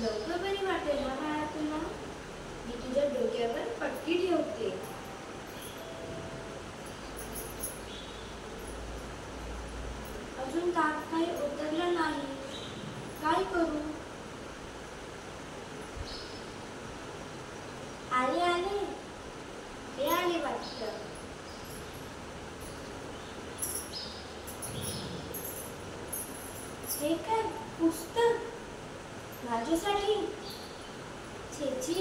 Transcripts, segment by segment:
लवकर बरी वाटेल ना बाळा तुला. मी तुझ्या डोक्यावर पट्टी ठेवते. अजून ताप काही उतरलं नाही. काय करू? आले आले हे आले वाटतं. हे काय पुस्तक माझ्यासाठी? छेची,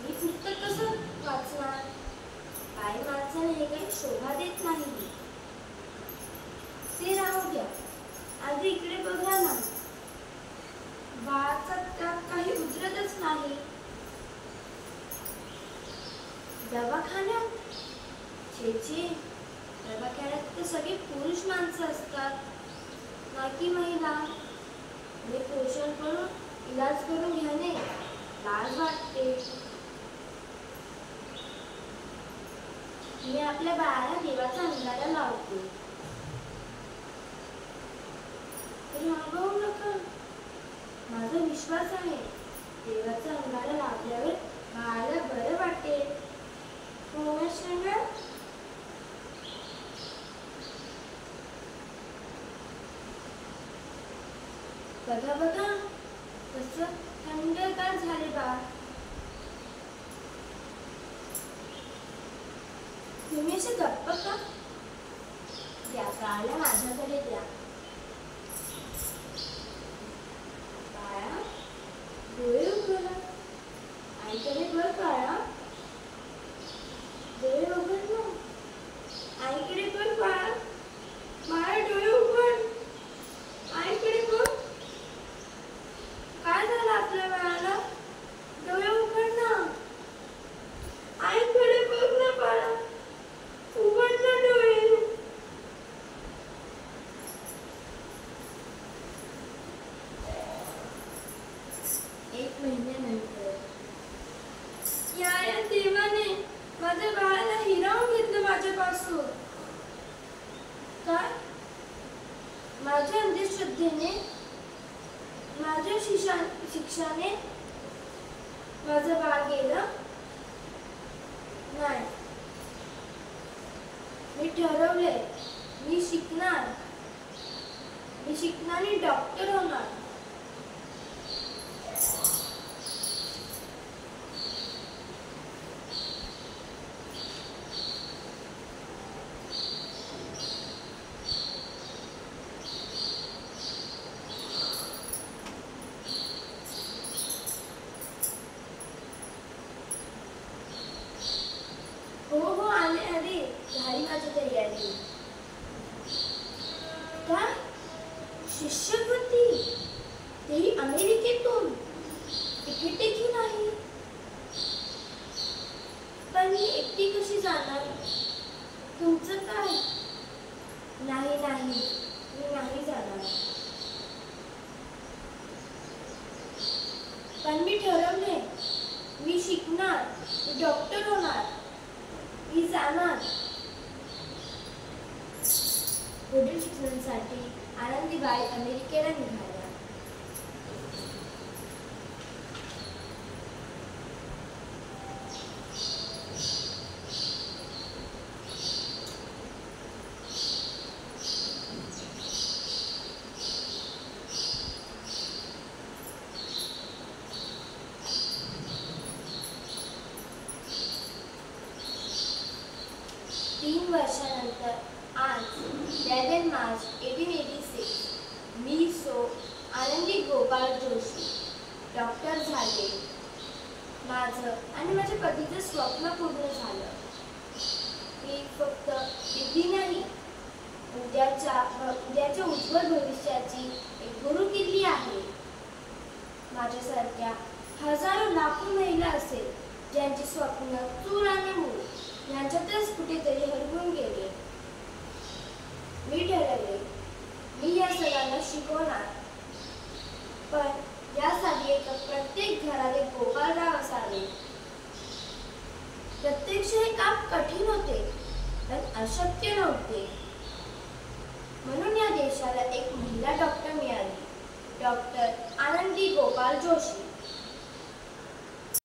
मी पुस्तक कसं वाचणार? काय माणसाने हे काही शोभा देत नाही. ते राहू द्या, आधी इकडे बघा ना. बाळाचा त्यात काही उतरतच नाही. दवाखान्यात? छेची, दवाखान्यात तर सगळे पुरुष माणसं असतात ना की महिला. आणि पुरुषांकडून इलाज करून घेणे लाज वाटते. मी आपल्या बाळाला देवाचा अंगारा लावते. रागवू नका, माझा विश्वास आहे देवाचा अंगारा लावल्यावर बाळाला बरं वाटेल. हो ना श्रवण? बघा बघा कसं थंडगार झाले बाळ. तुम्ही असे गप्प का? द्या बाळाला माझ्याकडे द्या. बाळा डोळे उघडा. आईकडे बघ बाळा. डोळे उघड ना. आईकडे बघ बाळा. बाळा डोळे उघड. आईकडे बघ. काय झालं आपल्या बाळाला? डोळे उघड ना. आईकडे बघ ना बाळा. उघड ना डोळे. 1 महिन्यानंतर. या देवाने माझ्या बाळाला हिरावून घेतलं माझ्यापासून. काय? माझ्या अंधश्रद्धेने, माझ्या शिक्षाने माझं बाळ गेलं? नाही, मी ठरवले मी शिकणार आणि डॉक्टर होणार. हो हो आले आले. झाली माझी तयारी. काय? शिष्यवृत्ती? तेही अमेरिकेतून? तिकीटही नाही. पण मी एकटी कशी जाणार? तुमचं काय? नाही नाही, मी नाही जाणार. पण मी ठरवले मी शिकणार, मी डॉक्टर होणार. मी जाणार. पुढील शिक्षणासाठी आनंदीबाई अमेरिकेला निघाल्या. 3 वर्षानंतर आज 11 मार्च 1886 मी आनंदी गोपाळ जोशी डॉक्टर झाले. माझं आणि माझ्या पतीचं स्वप्न पूर्ण झालं. मी फक्त डिग्री नाही, उद्याच्या उज्ज्वल भविष्याची एक गुरुकिल्ली आहे. माझ्यासारख्या हजारो लाखो महिला असेल ज्यांची स्वप्न चूल आणि मूल यांच्यातच कुठेतरी हरवून गेले. मी ठरवले मी या सगळ्यांना शिकवणार. पण यासाठी प्रत्येक घरात एक गोपाळराव असावे. प्रत्यक्ष हे काम कठीण होते पण अशक्य नव्हते. म्हणून या देशाला एक महिला डॉक्टर मिळाली. डॉक्टर आनंदी गोपाल जोशी.